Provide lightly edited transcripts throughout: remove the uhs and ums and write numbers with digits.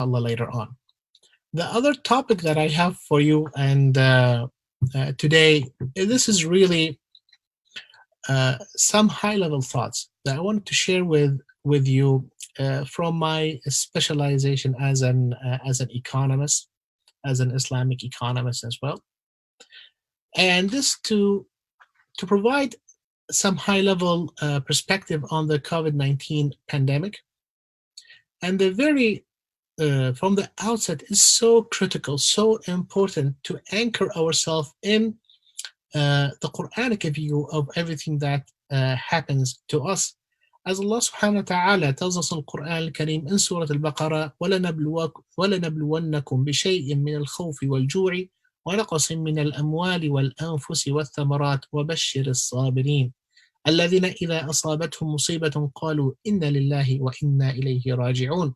inshallah, later on. The other topic that I have for you and today, this is really some high-level thoughts that I wanted to share with you from my specialization as an economist, as an Islamic economist as well, and this to provide some high-level perspective on the COVID-19 pandemic, and the very from the outset is so critical, so important to anchor ourselves in the Quranic view of everything that happens to us. As Allah subhanahu wa ta'ala tells us in Quran al-Kareem in Surah Al-Baqarah, وَلَنَبْلُوَنَّكُمْ بِشَيْءٍ مِّنَ الْخَوْفِ وَالْجُوعِ وَنَقْصٍ مِّنَ الْأَمْوَالِ وَالْأَنفُسِ وَالثَّمَرَاتِ وَبَشِّرِ الصَّابِرِينَ الَّذِينَ إِذَا أَصَابَتْهُم مُّصِيبَةٌ قَالُوا إِنَّا لِلَّهِ وَإِنَّا إِلَيْهِ رَاجِعُونَ.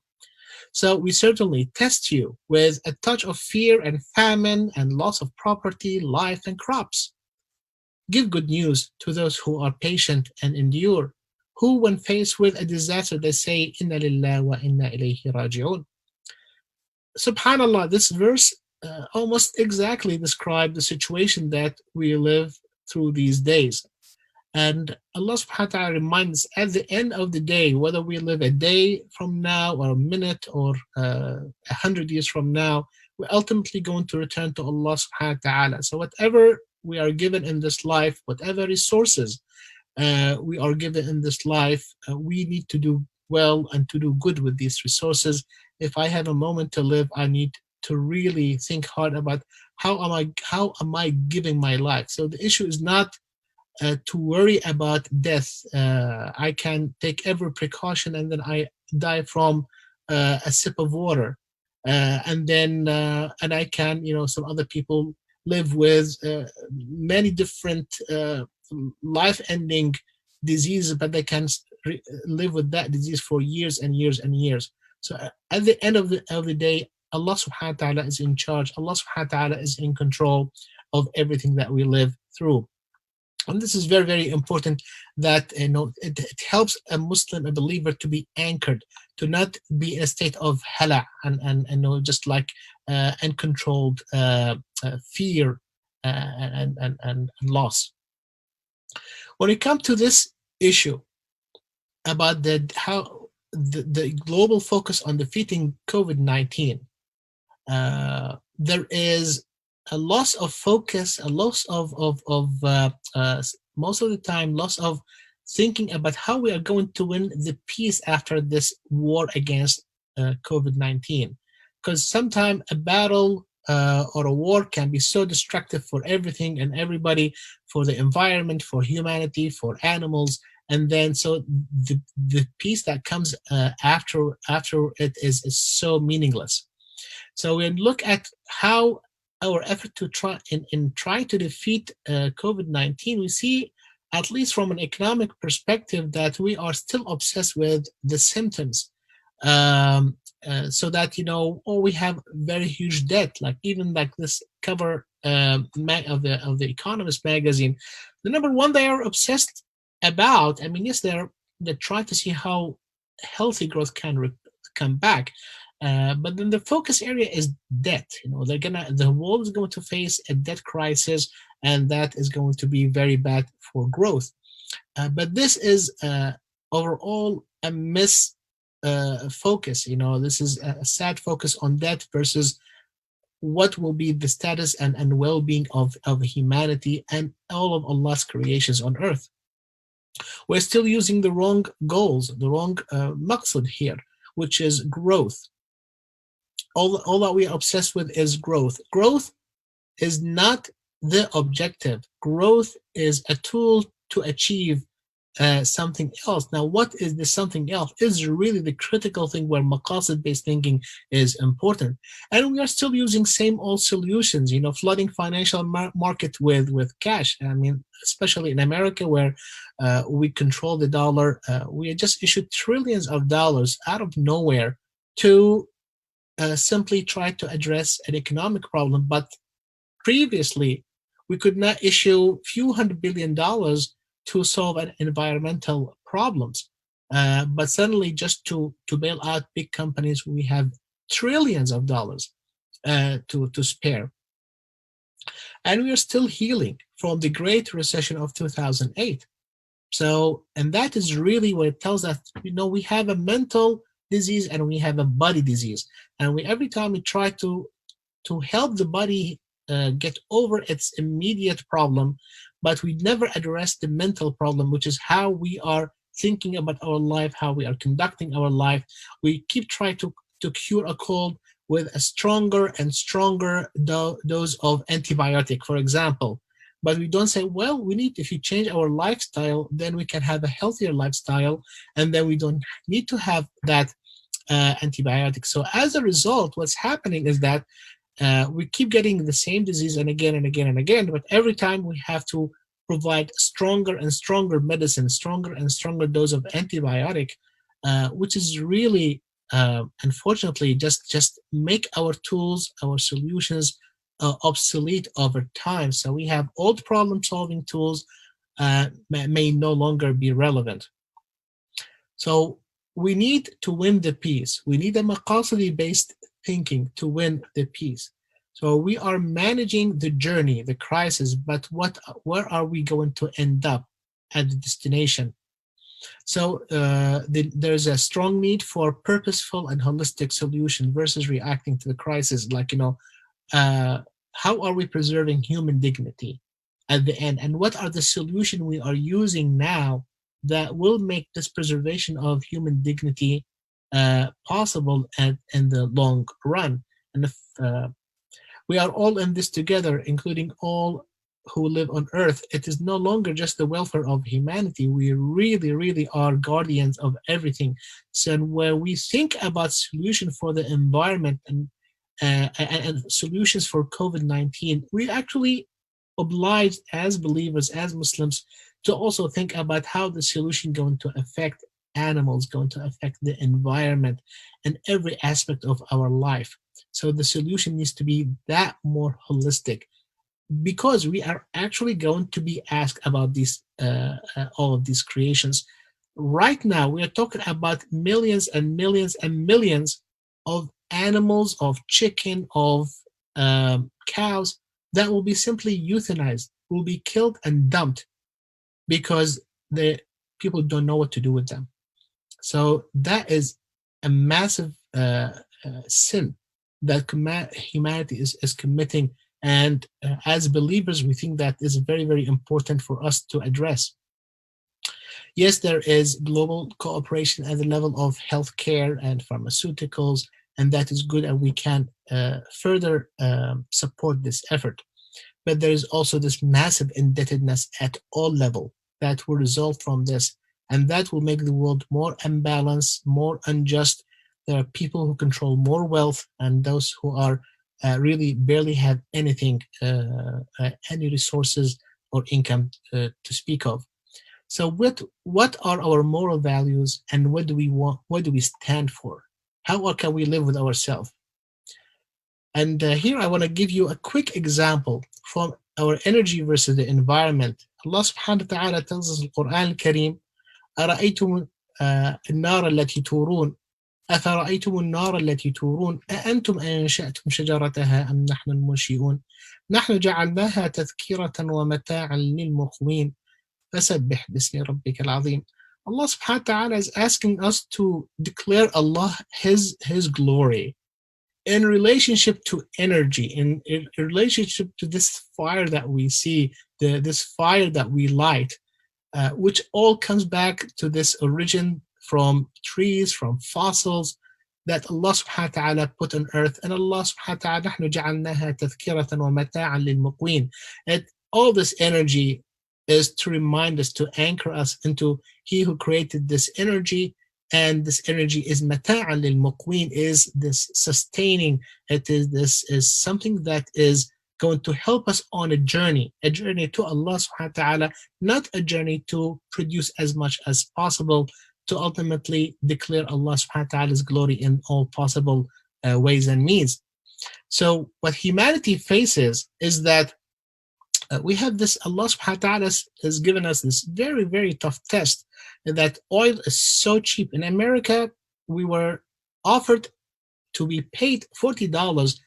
So we certainly test you with a touch of fear and famine and loss of property, life, and crops. Give good news to those who are patient and endure, who, when faced with a disaster, they say, Inna lillah wa inna ilayhi raji'un. Subhanallah, this verse almost exactly describes the situation that we live through these days. And Allah subhanahu wa ta'ala reminds us at the end of the day, whether we live a day from now or a minute or 100 years from now, we're ultimately going to return to Allah subhanahu wa ta'ala. So whatever we are given in this life, whatever resources we are given in this life, we need to do well and to do good with these resources. If I have a moment to live, I need to really think hard about how am I giving my life. So the issue is not to worry about death. I can take every precaution and then I die from a sip of water, and I can, some other people live with many different life-ending diseases, but they can live with that disease for years and years and years. So at the end of the day, Allah subhanahu wa ta'ala is in charge. Allah subhanahu wa ta'ala is in control of everything that we live through. And this is very, very important that it helps a Muslim, a believer, to be anchored, to not be in a state of hala and just like uncontrolled fear and loss. When it comes to this issue about how the global focus on defeating COVID-19, there is a loss of focus, a loss of most of the time, loss of thinking about how we are going to win the peace after this war against COVID-19. Because sometimes a battle or a war can be so destructive for everything and everybody, for the environment, for humanity, for animals, and then so the peace that comes after it is so meaningless. So we look at how our effort to try to defeat COVID-19, we see, at least from an economic perspective, that we are still obsessed with the symptoms. So that we have very huge debt. Like even like this cover of the Economist magazine, the number one they are obsessed about. I mean, yes, they're trying to see how healthy growth can come back. But then the focus area is debt. The world is going to face a debt crisis, and that is going to be very bad for growth. But this is overall a miss focus. This is a sad focus on debt versus what will be the status and well-being of humanity and all of Allah's creations on earth. We're still using the wrong goals, the wrong maqsad here, which is growth. All that we are obsessed with is growth. Growth is not the objective. Growth is a tool to achieve something else. Now, what is this something else is really the critical thing where Maqasid-based thinking is important. And we are still using same old solutions, flooding financial market with cash. I mean, especially in America where we control the dollar. We just issued trillions of dollars out of nowhere to simply try to address an economic problem. But previously, we could not issue few $100 billion to solve an environmental problems. But suddenly, just to bail out big companies, we have trillions of dollars to spare. And we are still healing from the Great Recession of 2008. So, and that is really what it tells us, we have a mental disease and we have a body disease. And every time we try to help the body get over its immediate problem, but we never address the mental problem, which is how we are thinking about our life, how we are conducting our life. We keep trying to cure a cold with a stronger and stronger dose of antibiotic, for example. But we don't say, well, if you change our lifestyle, then we can have a healthier lifestyle, and then we don't need to have that antibiotic. So as a result, what's happening is that we keep getting the same disease and again and again and again, but every time we have to provide stronger and stronger medicine, stronger and stronger dose of antibiotic, which is really, unfortunately, just make our tools, our solutions obsolete over time. So we have old problem-solving tools may no longer be relevant. So we need to win the peace. We need a Maqasidi-based thinking to win the peace. So we are managing the journey, the crisis, but where are we going to end up at the destination? So there's a strong need for purposeful and holistic solution versus reacting to the crisis. Like, how are we preserving human dignity at the end? And what are the solutions we are using now that will make this preservation of human dignity possible in the long run? And if we are all in this together, including all who live on earth, it is no longer just the welfare of humanity. We really, really are guardians of everything. So when we think about solutions for the environment and solutions for COVID-19, we actually obliged as believers, as Muslims, to also think about how the solution going to affect animals, going to affect the environment and every aspect of our life. So the solution needs to be that more holistic, because we are actually going to be asked about these all of these creations. Right now, we are talking about millions and millions and millions of animals, of chicken, of cows that will be simply euthanized, will be killed and dumped because the people don't know what to do with them. So that is a massive sin that humanity is committing. And as believers, we think that is very, very important for us to address. Yes, there is global cooperation at the level of healthcare and pharmaceuticals, and that is good, and we can further support this effort. But there is also this massive indebtedness at all levels that will result from this, and that will make the world more unbalanced, more unjust. There are people who control more wealth, and those who are really barely have anything, any resources or income to speak of. So what are our moral values, and what do we want? What do we stand for? How can we live with ourselves? And here I want to give you a quick example from our energy versus the environment. Allah subhanahu wa ta'ala tells us in the Quran al-Kareem, أَرَأَيْتُمُ النَّارَ الَّتِي تُورُونَ أَفَرَأَيْتُمُ النَّارَ الَّتِي تُورُونَ أَأَنْتُمْ أَنشَأْتُمْ شَجَرَتَهَا أَمْ نَحْنُ الْمُنشِئُونَ نَحْنُ جَعَلْنَاهَا تَذْكِرَةً وَمَتَاعًا لِلْمُقْوِينَ فَسَبِّحْ بِاسْمِ رَبِّكَ الْعَظِيمِ. Allah subhanahu wa ta'ala is asking us to declare Allah His glory in relationship to energy, in relationship to this fire that we see, this fire that we light, which all comes back to this origin from trees, from fossils that Allah subhanahu wa ta'ala put on earth. And Allah subhanahu wa ta'ala, نحن جعلناها تذكرة ومتاعا للمقوين. And all this energy is to remind us, to anchor us into He who created this energy. And this energy is mata'an lil muqwin, is this sustaining. This is something that is going to help us on a journey to Allah subhanahu wa ta'ala, not a journey to produce as much as possible, to ultimately declare Allah subhanahu wa ta'ala's glory in all possible ways and means. So what humanity faces is that we have this, Allah subhanahu wa ta'ala has given us this very, very tough test, that oil is so cheap. In America, we were offered to be paid $40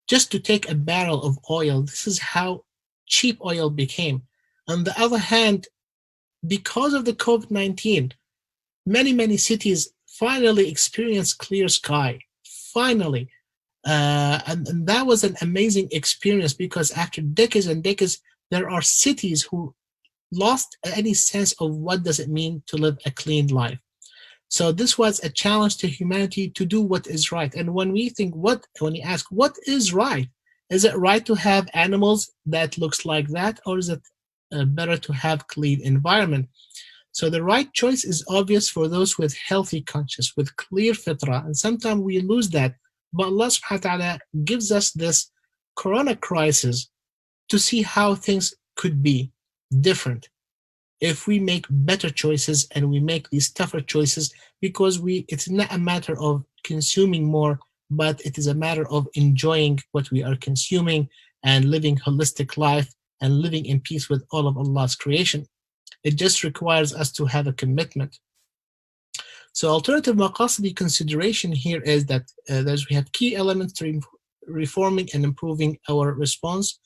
just to take a barrel of oil. This is how cheap oil became. On the other hand, because of the COVID-19, many cities finally experienced clear sky. Finally. And that was an amazing experience, because after decades and decades, there are cities who lost any sense of what does it mean to live a clean life. So this was a challenge to humanity to do what is right. And when we think when you ask what is right, is it right to have animals that looks like that, or is it better to have clean environment? So the right choice is obvious for those with healthy conscience, with clear fitrah, and sometimes we lose that. But Allah subhanahu wa ta'ala gives us this corona crisis to see how things could be different if we make better choices and we make these tougher choices, because it's not a matter of consuming more, but it is a matter of enjoying what we are consuming and living holistic life and living in peace with all of Allah's creation. It just requires us to have a commitment. So alternative Maqasidi consideration here is that we have key elements to reforming and improving our response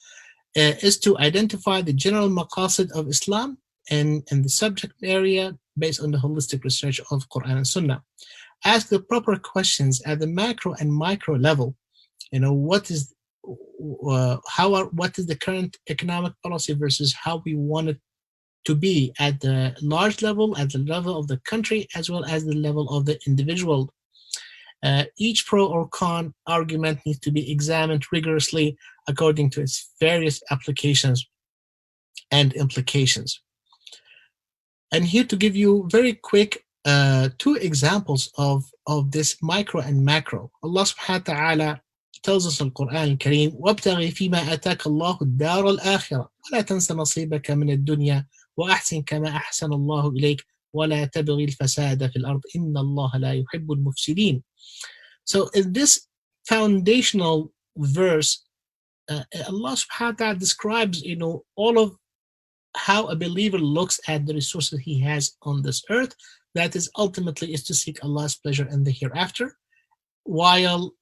is to identify the general Maqasid of Islam and the subject area based on the holistic research of Quran and Sunnah. Ask the proper questions at the macro and micro level. What is the current economic policy versus how we want it to be at the large level, at the level of the country, as well as the level of the individual. Each pro or con argument needs to be examined rigorously according to its various applications and implications. And here to give you very quick 2 examples of this micro and macro. Allah subhanahu wa ta'ala tells us in the Quran al-Kareem, وَابْتَغِ فِيمَا أَتَاكَ اللَّهُ الدَّارَ الْآخِرَةَ وَلَا تَنْسَ نَصِيبَكَ مِنَ الدُّنْيَا وَأَحْسِنْ كَمَا أَحْسَنَ اللَّهُ إِلَيْكَ وَلَا تَبْغِ الْفَسَادَ فِي الْأَرْضِ إِنَّ اللَّهَ لَا يُحِبُّ الْمُفْسِدِينَ. So in this foundational verse, Allah subhanahu wa ta'ala describes, all of how a believer looks at the resources he has on this earth. That is ultimately is to seek Allah's pleasure in the hereafter, while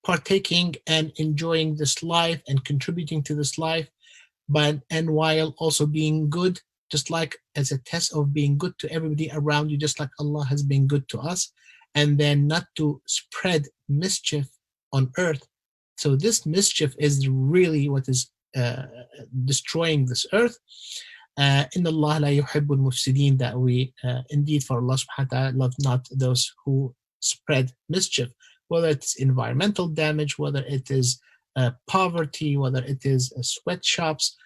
partaking and enjoying this life and contributing to this life, and while also being good, just like as a test of being good to everybody around you, just like Allah has been good to us, and then not to spread mischief on earth. So this mischief is really what is destroying this earth. Inna Allah la yuhibbul mufsidin, that we indeed for Allah subhanahu wa ta'ala love not those who spread mischief, whether it's environmental damage, whether it is poverty, whether it is sweatshops,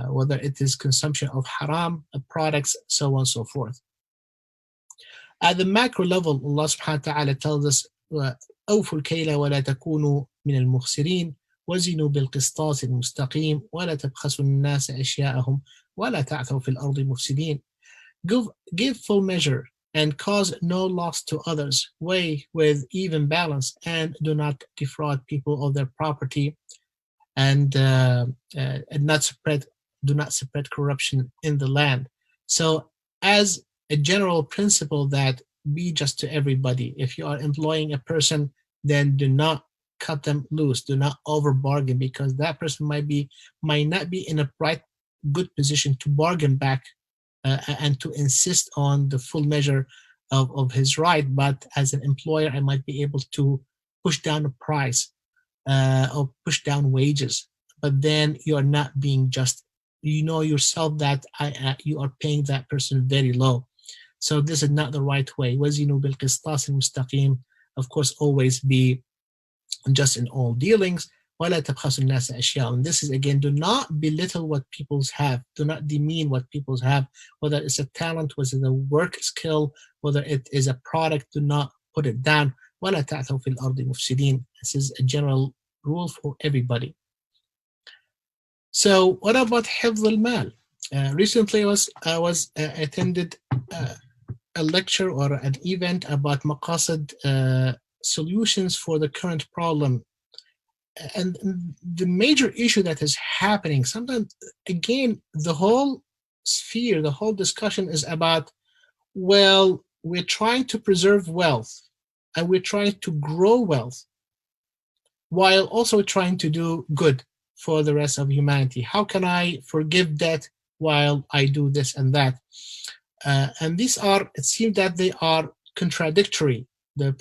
whether it is consumption of haram products, so on and so forth. At the macro level, Allah subhanahu wa ta'ala tells us, أوفوا الكيل ولا تكونوا من المخسرين وزنوا بالقسطاس المستقيم ولا تبخسوا الناس أشياءهم ولا تعثوا في الأرض مفسدين. Give full measure and cause no loss to others. Weigh with even balance and do not defraud people of their property, and do not spread corruption in the land. So as a general principle, that be just to everybody. If you are employing a person, then do not cut them loose. Do not over bargain, because that person might not be in a good position to bargain back and to insist on the full measure of his right. But as an employer, I might be able to push down the price or push down wages. But then you are not being just. You know yourself that you are paying that person very low. So this is not the right way. وَزِنُوا بِالْقِسْطَاسِ الْمُسْتَقِيمِ. Of course, always be just in all dealings. وَلَا تَبْخَسُوا النَّاسَ أَشْيَاءً. And this is, again, do not belittle what people have. Do not demean what people have. Whether it's a talent, whether it's a work skill, whether it is a product, do not put it down. وَلَا تَعْثَوْا فِي الْأَرْضِ مُفْسِدِينَ. This is a general rule for everybody. So what about حفظ المال? Recently I was attended a lecture or an event about Maqasid solutions for the current problem. And the major issue that is happening, sometimes, again, the whole sphere, the whole discussion is about, well, we're trying to preserve wealth and we're trying to grow wealth. while also trying to do good for the rest of humanity. How can I forgive debt while I do this and that? And these are, it seems that they are contradictory. The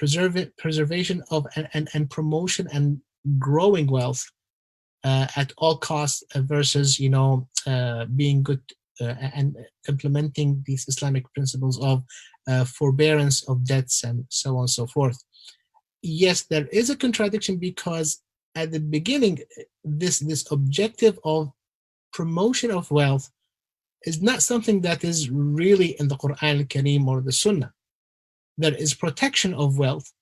preservation of and promotion and growing wealth at all costs versus, being good and implementing these Islamic principles of forbearance of debts and so on and so forth. Yes, there is a contradiction because at the beginning, this objective of promotion of wealth is not something that is really in the Quran al-Kareem or the Sunnah. There is protection of wealth,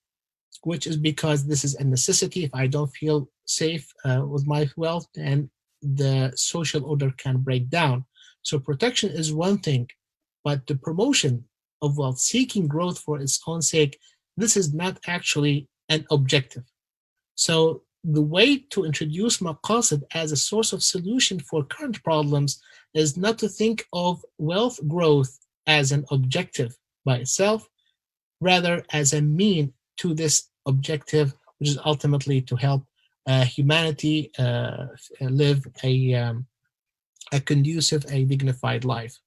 which is because this is a necessity. If I don't feel safe with my wealth, then the social order can break down. So protection is one thing, but the promotion of wealth, seeking growth for its own sake, this is not actually an objective. So the way to introduce Maqasid as a source of solution for current problems is not to think of wealth growth as an objective by itself, rather as a mean to this objective, which is ultimately to help humanity live a conducive, a dignified life.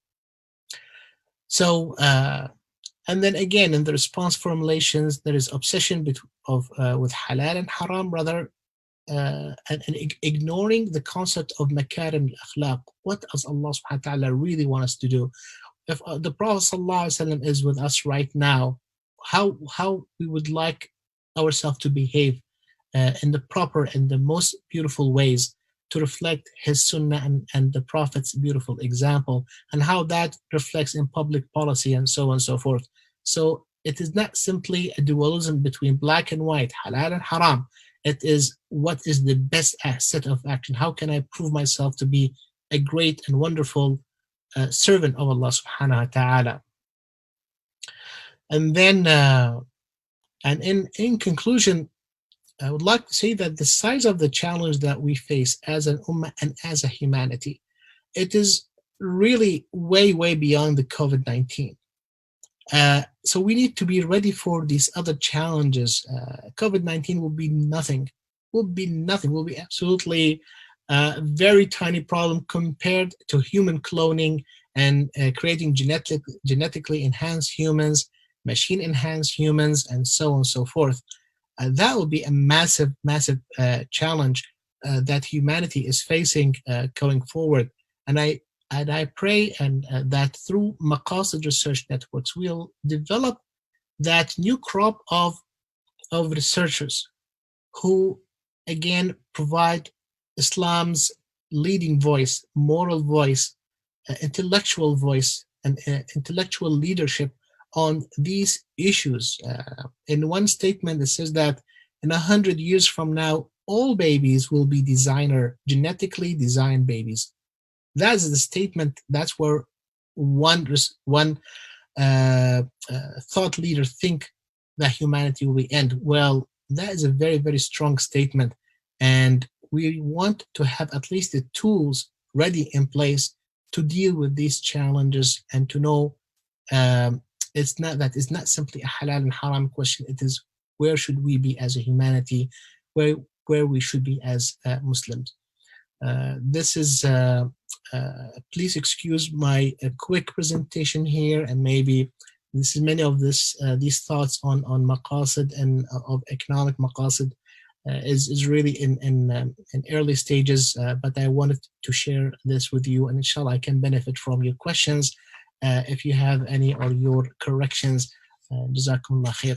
So, and then again, in the response formulations, there is obsession with halal and haram, rather, and ignoring the concept of makarim al-akhlaq. What does Allah subhanahu wa ta'ala really want us to do? If the Prophet sallallahu alaihi wasallam is with us right now, how we would like ourselves to behave in the proper and the most beautiful ways to reflect his sunnah and the Prophet's beautiful example, and how that reflects in public policy and so on and so forth. So it is not simply a dualism between black and white, halal and haram. It is what is the best set of action. How can I prove myself to be a great and wonderful servant of Allah subhanahu wa ta'ala? And then, and in conclusion, I would like to say that the size of the challenge that we face as an ummah and as a humanity, it is really way, way beyond the COVID-19. So we need to be ready for these other challenges. COVID-19 will be nothing, will be absolutely a very tiny problem compared to human cloning and creating genetically enhanced humans, machine enhanced humans, and so on and so forth. That will be a massive, massive challenge that humanity is facing going forward. And I pray that through Maqasid research networks, we'll develop that new crop of researchers who, again, provide Islam's leading voice, moral voice, intellectual voice, and intellectual leadership on these issues. In one statement, it says that in 100 years from now, all babies will be genetically designed babies. That's the statement. That's where one thought leader think that humanity will end. Well, that is a very, very strong statement, and we want to have at least the tools ready in place to deal with these challenges and to know it's not simply a halal and haram question. It is where should we be as a humanity, where we should be as Muslims. This is please excuse my quick presentation here, and maybe this is many of these thoughts on maqasid and of economic maqasid is really in early stages, but I wanted to share this with you, and inshallah I can benefit from your questions if you have any or your corrections. Jazakumullah khair.